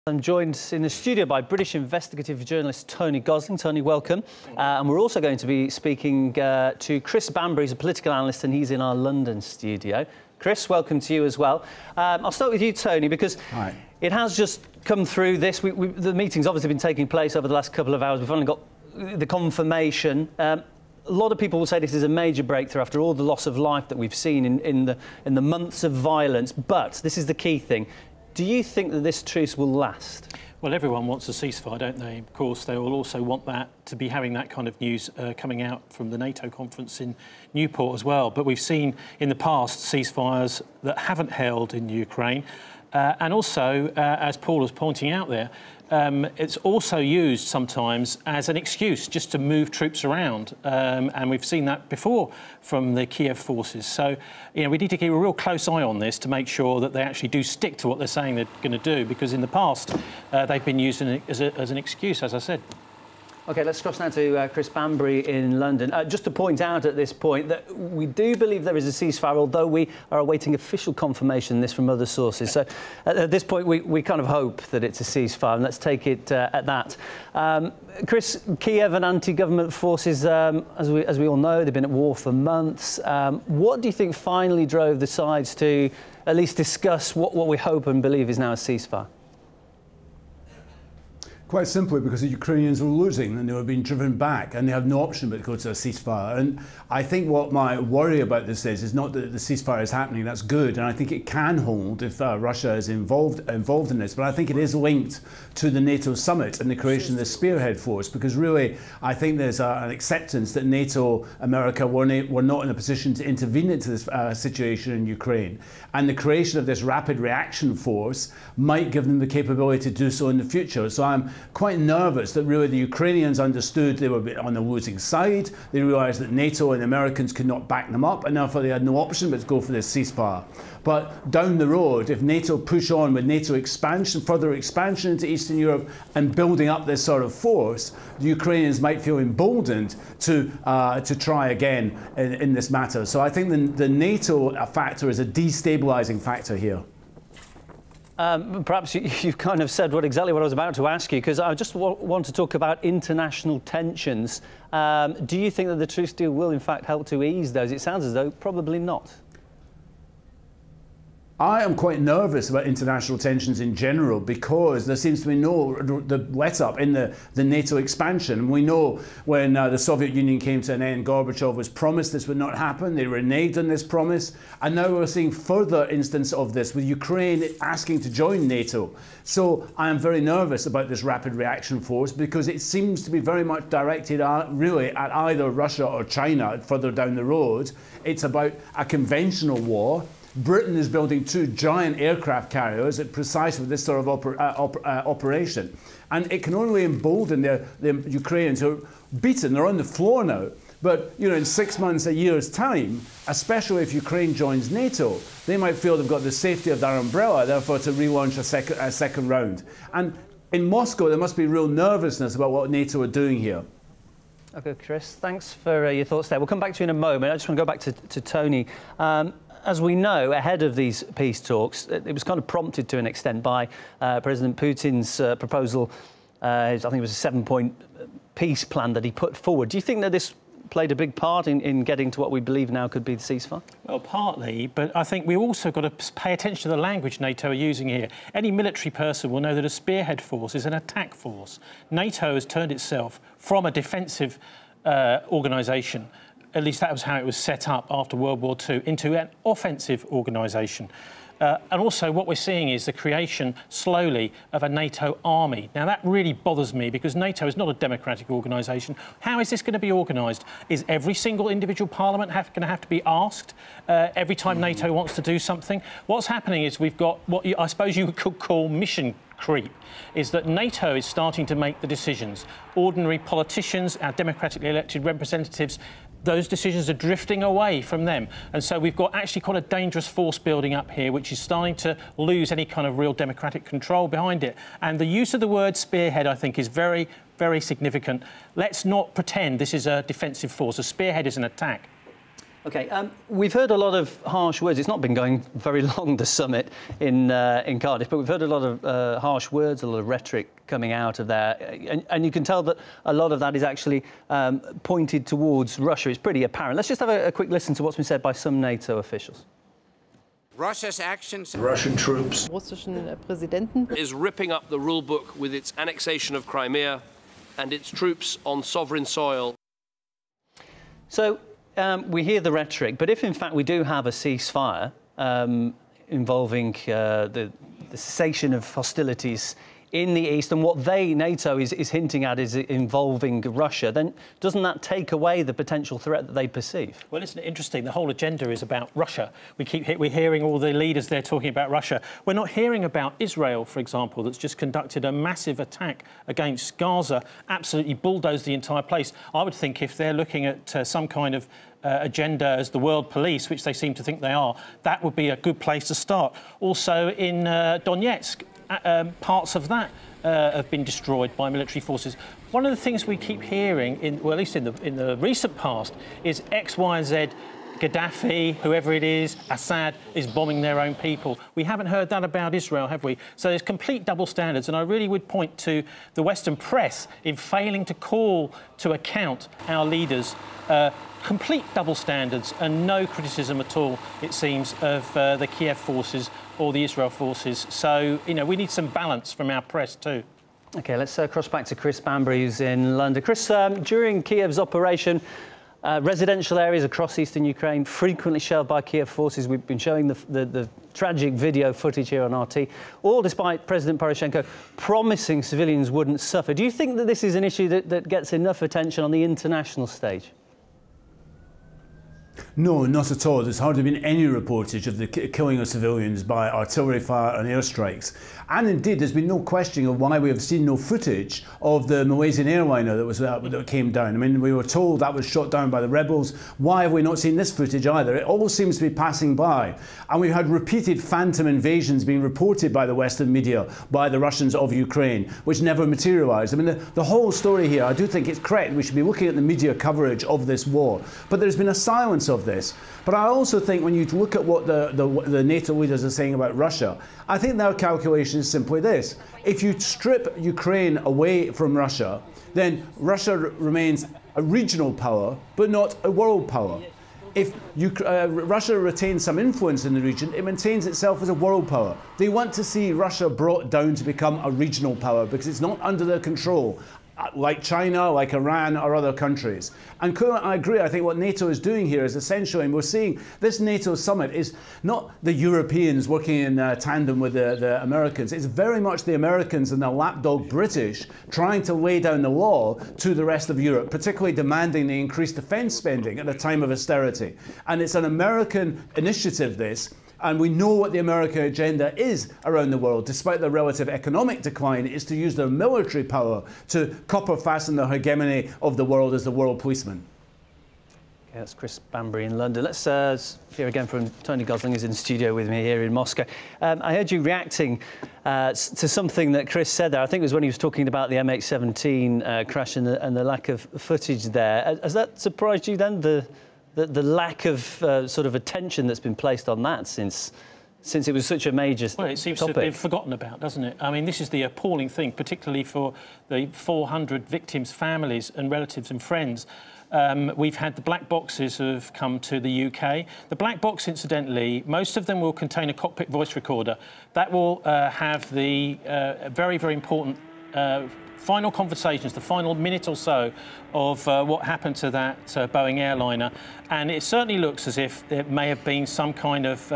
I'm joined in the studio by British investigative journalist Tony Gosling. Tony, welcome. And we're also going to be speaking to Chris Bambury, who's a political analyst, and he's in our London studio. Chris, welcome to you as well. I'll start with you, Tony, because it has just come through this. The meeting's obviously been taking place over the last couple of hours. We've only got the confirmation. A lot of people will say this is a major breakthrough after all the loss of life that we've seen in the months of violence. But this is the key thing. Do you think that this truce will last? Well, everyone wants a ceasefire, don't they? Of course, they will also want that to be having that kind of news coming out from the NATO conference in Newport as well. But we've seen in the past ceasefires that haven't held in Ukraine. And also, as Paul was pointing out there, it's also used sometimes as an excuse just to move troops around. And we've seen that before from the Kiev forces. So, you know, we need to keep a real close eye on this to make sure that they actually do stick to what they're saying they're going to do, because in the past they've been used as an excuse, as I said. OK, let's cross now to Chris Bambury in London. Just to point out at this point that we do believe there is a ceasefire, although we are awaiting official confirmation of this from other sources. So at this point, we kind of hope that it's a ceasefire, and let's take it at that. Chris, Kiev and anti-government forces, as we all know, they've been at war for months. What do you think finally drove the sides to at least discuss what we hope and believe is now a ceasefire? Quite simply because the Ukrainians were losing and they were being driven back and they have no option but to go to a ceasefire. And I think what my worry about this is not that the ceasefire is happening, that's good, and I think it can hold if Russia is involved in this, but I think it is linked to the NATO summit and the creation of the Spearhead force, because really I think there's an acceptance that NATO, America were not in a position to intervene into this situation in Ukraine. And the creation of this rapid reaction force might give them the capability to do so in the future. So I'm quite nervous that really the Ukrainians understood they were on the losing side. They realised that NATO and the Americans could not back them up, and therefore they had no option but to go for this ceasefire. But down the road, if NATO push on with NATO expansion, further expansion into Eastern Europe and building up this sort of force, the Ukrainians might feel emboldened to try again in this matter. So I think the NATO factor is a destabilising factor here. Perhaps you've kind of said exactly what I was about to ask you, because I just want to talk about international tensions. Do you think that the truce deal will, in fact, help to ease those? It sounds as though probably not. I am quite nervous about international tensions in general, because there seems to be no let-up in the NATO expansion. We know when the Soviet Union came to an end, Gorbachev was promised this would not happen. They reneged on this promise. And now we're seeing further instance of this, with Ukraine asking to join NATO. So I am very nervous about this rapid reaction force, because it seems to be very much directed really at either Russia or China further down the road. It's about a conventional war. Britain is building 2 giant aircraft carriers at precisely this sort of operation. And it can only embolden the Ukrainians, who are beaten. They're on the floor now. But, you know, in 6 months, a year's time, especially if Ukraine joins NATO, they might feel they've got the safety of their umbrella, therefore to relaunch a second round. And in Moscow, there must be real nervousness about what NATO are doing here. OK, Chris, thanks for your thoughts there. We'll come back to you in a moment. I just want to go back to Tony. As we know, ahead of these peace talks, it was kind of prompted to an extent by President Putin's proposal. I think it was a 7-point peace plan that he put forward. Do you think that this played a big part in getting to what we believe now could be the ceasefire? Well, partly, but I think we've also got to pay attention to the language NATO are using here. Any military person will know that a Spearhead force is an attack force. NATO has turned itself from a defensive organisation, at least that was how it was set up after World War II, into an offensive organisation. And also what we're seeing is the creation, slowly, of a NATO army. Now, that really bothers me, because NATO is not a democratic organisation. How is this going to be organised? Is every single individual parliament going to have to be asked every time NATO wants to do something? What's happening is we've got what I suppose you could call mission creep, is that NATO is starting to make the decisions. Ordinary politicians, our democratically elected representatives, those decisions are drifting away from them. And so we've got actually quite a dangerous force building up here, which is starting to lose any kind of real democratic control behind it. And the use of the word spearhead, I think, is very, very significant. Let's not pretend this is a defensive force. A spearhead is an attack. OK, we've heard a lot of harsh words. It's not been going very long, the summit in Cardiff, but we've heard a lot of harsh words, a lot of rhetoric coming out of there. And you can tell that a lot of that is actually pointed towards Russia. It's pretty apparent. Let's just have a quick listen to what's been said by some NATO officials. Russia's actions, Russian troops, russischen Präsidenten, is ripping up the rule book with its annexation of Crimea and its troops on sovereign soil. So we hear the rhetoric, but if in fact we do have a ceasefire involving the cessation of hostilities in the east, and what NATO is hinting at is involving Russia, then doesn't that take away the potential threat that they perceive? Well, isn't it interesting? The whole agenda is about Russia. We're hearing all the leaders there talking about Russia. We're not hearing about Israel, for example, that's just conducted a massive attack against Gaza, absolutely bulldozed the entire place. I would think if they're looking at some kind of agenda as the world police, which they seem to think they are, that would be a good place to start. Also in Donetsk, parts of that have been destroyed by military forces. One of the things we keep hearing, well, at least in the recent past, is X, Y, and Z, Gaddafi, whoever it is, Assad, is bombing their own people. We haven't heard that about Israel, have we? So there's complete double standards, and I really would point to the Western press in failing to call to account our leaders. Complete double standards and no criticism at all, it seems, of the Kiev forces or the Israel forces. So, you know, we need some balance from our press too. OK, let's cross back to Chris Banbury, who's in London. Chris, during Kiev's operation, residential areas across eastern Ukraine frequently shelled by Kiev forces. We've been showing the tragic video footage here on RT, all despite President Poroshenko promising civilians wouldn't suffer. Do you think that this is an issue that gets enough attention on the international stage? No, not at all. There's hardly been any reportage of the killing of civilians by artillery fire and airstrikes. And indeed, there's been no questioning of why we have seen no footage of the Malaysian airliner that came down. I mean, we were told that was shot down by the rebels. Why have we not seen this footage either? It all seems to be passing by. And we've had repeated phantom invasions being reported by the Western media, by the Russians of Ukraine, which never materialised. I mean, the whole story here, I do think it's correct. We should be looking at the media coverage of this war. But there's been a silence of this. But I also think when you look at what the NATO leaders are saying about Russia, I think their calculation is simply this. If you strip Ukraine away from Russia, then Russia remains a regional power, but not a world power. If Russia retains some influence in the region, it maintains itself as a world power. They want to see Russia brought down to become a regional power because it's not under their control, like China, like Iran or other countries. And I agree, I think what NATO is doing here is essential, and we're seeing this NATO summit is not the Europeans working in tandem with the Americans. It's very much the Americans and the lapdog British trying to lay down the law to the rest of Europe, particularly demanding the increased defence spending at a time of austerity. And it's an American initiative, this. And we know what the American agenda is around the world. Despite the relative economic decline, is to use their military power to copper fasten the hegemony of the world as the world policeman. Okay, that's Chris Banbury in London. Let's hear again from Tony Gosling, who's in the studio with me here in Moscow. I heard you reacting to something that Chris said there. I think it was when he was talking about the MH17 crash and the lack of footage there. Has that surprised you then, the lack of sort of attention that's been placed on that since it was such a major topic? Well, it seems to have been forgotten about, doesn't it? I mean, this is the appalling thing, particularly for the 400 victims' families and relatives and friends. We've had the black boxes have come to the UK. The black box, incidentally, most of them will contain a cockpit voice recorder. That will have the very, very important final conversations, the final minute or so of what happened to that Boeing airliner. And it certainly looks as if there may have been some kind of...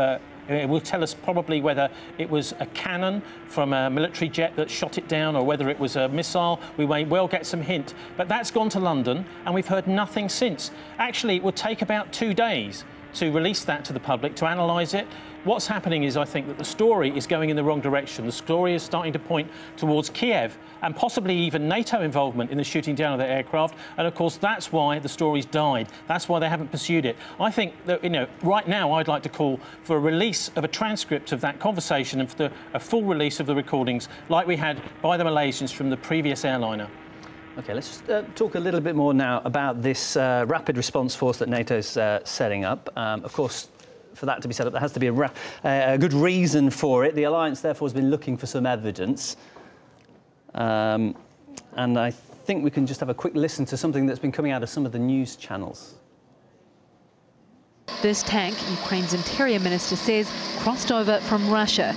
it will tell us probably whether it was a cannon from a military jet that shot it down or whether it was a missile. We may well get some hint. But that's gone to London and we've heard nothing since. Actually, it will take about 2 days to release that to the public, to analyse it. What's happening is, I think, that the story is going in the wrong direction. The story is starting to point towards Kiev and possibly even NATO involvement in the shooting down of their aircraft. And, of course, that's why the story's died. That's why they haven't pursued it. I think that, you know, right now I'd like to call for a release of a transcript of that conversation and for a full release of the recordings like we had by the Malaysians from the previous airliner. OK, let's just talk a little bit more now about this rapid response force that NATO's setting up. Of course, for that to be set up, there has to be a good reason for it. The alliance, therefore, has been looking for some evidence. And I think we can just have a quick listen to something that's been coming out of some of the news channels. This tank, Ukraine's interior minister says, crossed over from Russia.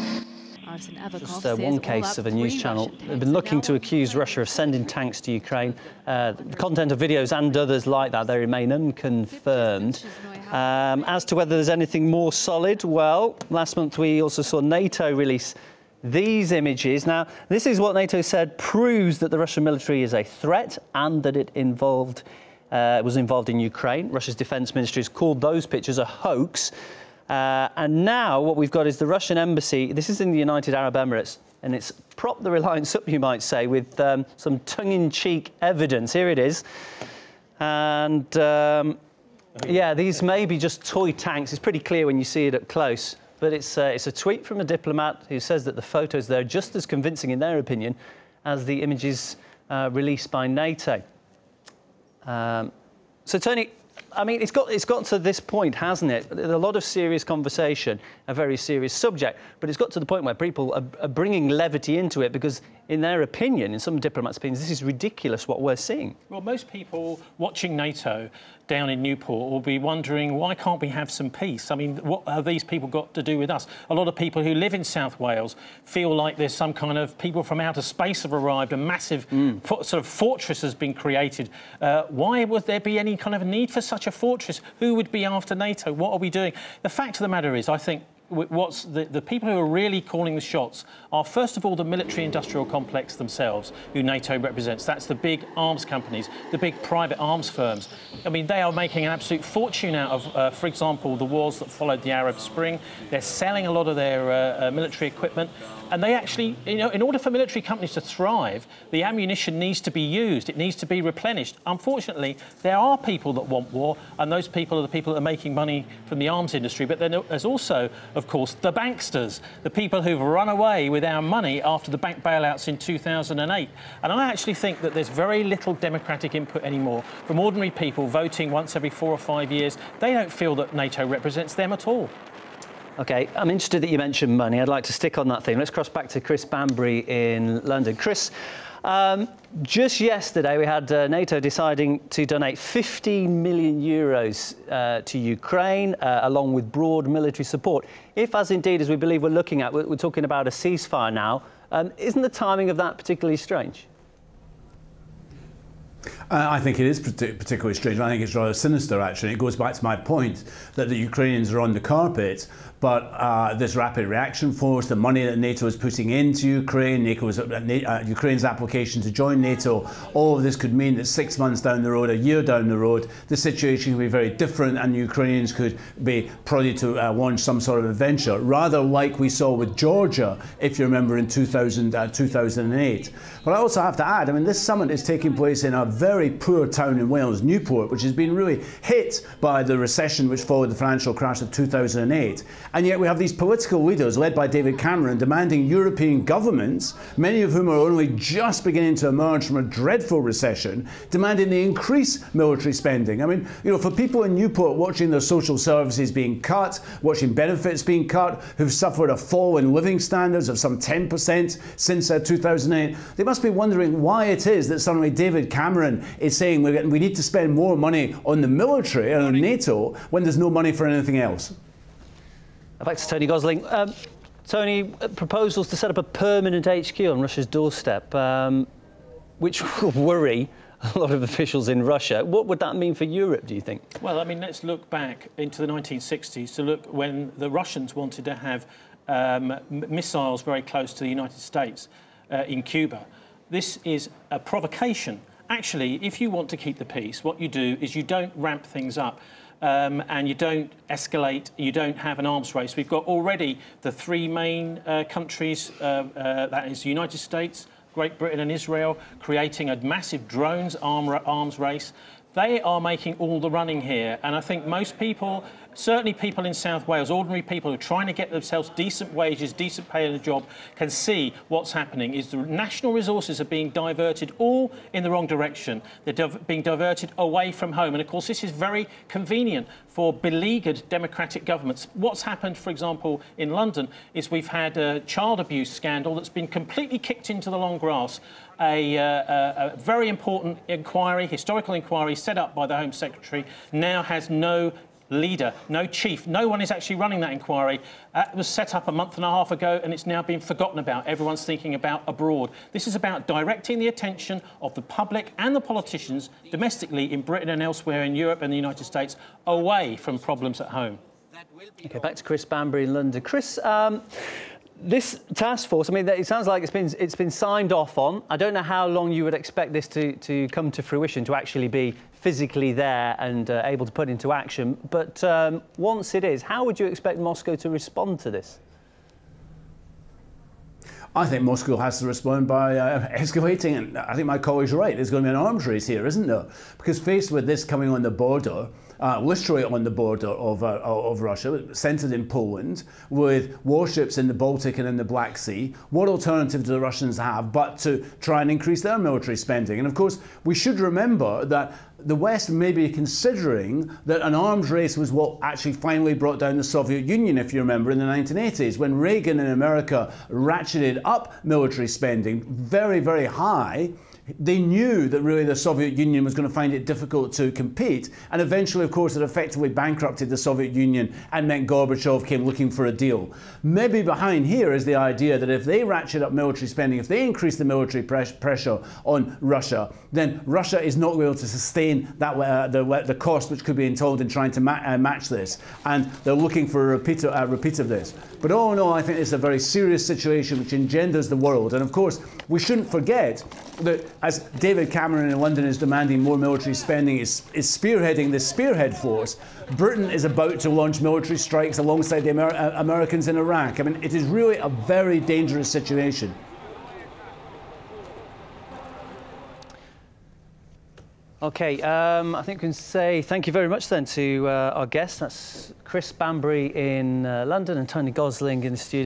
Just one case of a news channel. They've been looking to accuse Russia of sending tanks to Ukraine. The content of videos and others like that, they remain unconfirmed. As to whether there's anything more solid, well, last month we also saw NATO release these images. Now, this is what NATO said proves that the Russian military is a threat and that it was involved in Ukraine. Russia's defence ministry has called those pictures a hoax. And now what we've got is the Russian embassy. This is in the United Arab Emirates, and it's propped the reliance up, you might say, with some tongue-in-cheek evidence. Here it is. And, yeah, these may be just toy tanks. It's pretty clear when you see it up close. But it's a tweet from a diplomat who says that the photos there are just as convincing, in their opinion, as the images released by NATO. So, Tony, I mean, it's got to this point, hasn't it? There's a lot of serious conversation, a very serious subject, but it's got to the point where people are bringing levity into it because, in their opinion, in some diplomats' opinions, this is ridiculous what we're seeing. Well, most people watching NATO down in Newport will be wondering, why can't we have some peace? I mean, what have these people got to do with us? A lot of people who live in South Wales feel like there's some kind of people from outer space have arrived, a massive sort of fortress has been created. Why would there be any kind of need for such a fortress? Who would be after NATO? What are we doing? The fact of the matter is, I think, what's the people who are really calling the shots are, first of all, the military-industrial complex themselves, who NATO represents. That's the big arms companies, the big private arms firms. I mean, they are making an absolute fortune out of, for example, the wars that followed the Arab Spring. They're selling a lot of their military equipment. And they actually, you know, in order for military companies to thrive, the ammunition needs to be used. It needs to be replenished. Unfortunately, there are people that want war, and those people are the people that are making money from the arms industry. But then there's also, of course, the banksters, the people who've run away with our money after the bank bailouts in 2008. And I actually think that there's very little democratic input anymore from ordinary people voting once every 4 or 5 years. They don't feel that NATO represents them at all. OK, I'm interested that you mentioned money. I'd like to stick on that theme. Let's cross back to Chris Banbury in London. Chris, just yesterday we had NATO deciding to donate 15 million euros to Ukraine, along with broad military support. If, as indeed as we believe we're looking at, we're talking about a ceasefire now, isn't the timing of that particularly strange? I think it is particularly strange. I think it's rather sinister, actually. It goes back to my point that the Ukrainians are on the carpet, but this rapid reaction force, the money that NATO is putting into Ukraine, Ukraine's application to join NATO, all of this could mean that 6 months down the road, a year down the road, the situation could be very different and Ukrainians could be prodded to launch some sort of adventure, rather like we saw with Georgia, if you remember, in 2008. But I also have to add, I mean, this summit is taking place in a very poor town in Wales, Newport, which has been really hit by the recession which followed the financial crash of 2008. And yet we have these political leaders led by David Cameron demanding European governments, many of whom are only just beginning to emerge from a dreadful recession, demanding they increase military spending. I mean, you know, for people in Newport watching their social services being cut, watching benefits being cut, who've suffered a fall in living standards of some 10% since 2008, they must be wondering why it is that suddenly David Cameron is saying we need to spend more money on the military and on NATO when there's no money for anything else. Back to Tony Gosling. Tony, proposals to set up a permanent HQ on Russia's doorstep, which will worry a lot of officials in Russia. What would that mean for Europe, do you think? Well, I mean, let's look back into the 1960s to look when the Russians wanted to have missiles very close to the United States in Cuba. This is a provocation. Actually, if you want to keep the peace, what you do is you don't ramp things up. And you don't escalate, you don't have an arms race. We've got already the three main countries, that is the United States, Great Britain and Israel, creating a massive drones arms race. They are making all the running here. And I think most people certainly people in South Wales, ordinary people who are trying to get themselves decent wages, decent pay and a job, can see what's happening is the national resources are being diverted all in the wrong direction. They're being diverted away from home. And, of course, this is very convenient for beleaguered democratic governments. What's happened, for example, in London is we've had a child abuse scandal that's been completely kicked into the long grass. A very important inquiry, historical inquiry set up by the Home Secretary, now has no leader, no chief. No one is actually running that inquiry. It was set up a month and a half ago and it's now been forgotten about. Everyone's thinking about abroad. This is about directing the attention of the public and the politicians domestically in Britain and elsewhere in Europe and the United States away from problems at home. OK, back to Chris Banbury in London. Chris, this task force, I mean, it sounds like it's been signed off on. I don't know how long you would expect this to come to fruition, to actually be physically there and able to put into action. But once it is, how would you expect Moscow to respond to this? I think Moscow has to respond by escalating, and I think my colleague's right. There's going to be an arms race here, isn't there? Because faced with this coming on the border, literally on the border of Russia, centred in Poland, with warships in the Baltic and in the Black Sea, what alternative do the Russians have but to try and increase their military spending? And of course, we should remember that the West may be considering that an arms race was what actually finally brought down the Soviet Union, if you remember, in the 1980s, when Reagan in America ratcheted up military spending very, very high. They knew that really the Soviet Union was going to find it difficult to compete, and eventually, of course, it effectively bankrupted the Soviet Union and meant Gorbachev came looking for a deal. Maybe behind here is the idea that if they ratchet up military spending, if they increase the military pressure on Russia, then Russia is not able to sustain that the cost which could be entailed in trying to match this, and they're looking for a repeat of this. But all in all, I think it's a very serious situation which engenders the world, and of course, we shouldn't forget that as David Cameron in London is demanding more military spending, is spearheading the Spearhead force, Britain is about to launch military strikes alongside the Americans in Iraq. I mean, it is really a very dangerous situation. OK, I think we can say thank you very much then to our guests. That's Chris Banbury in London and Tony Gosling in the studio.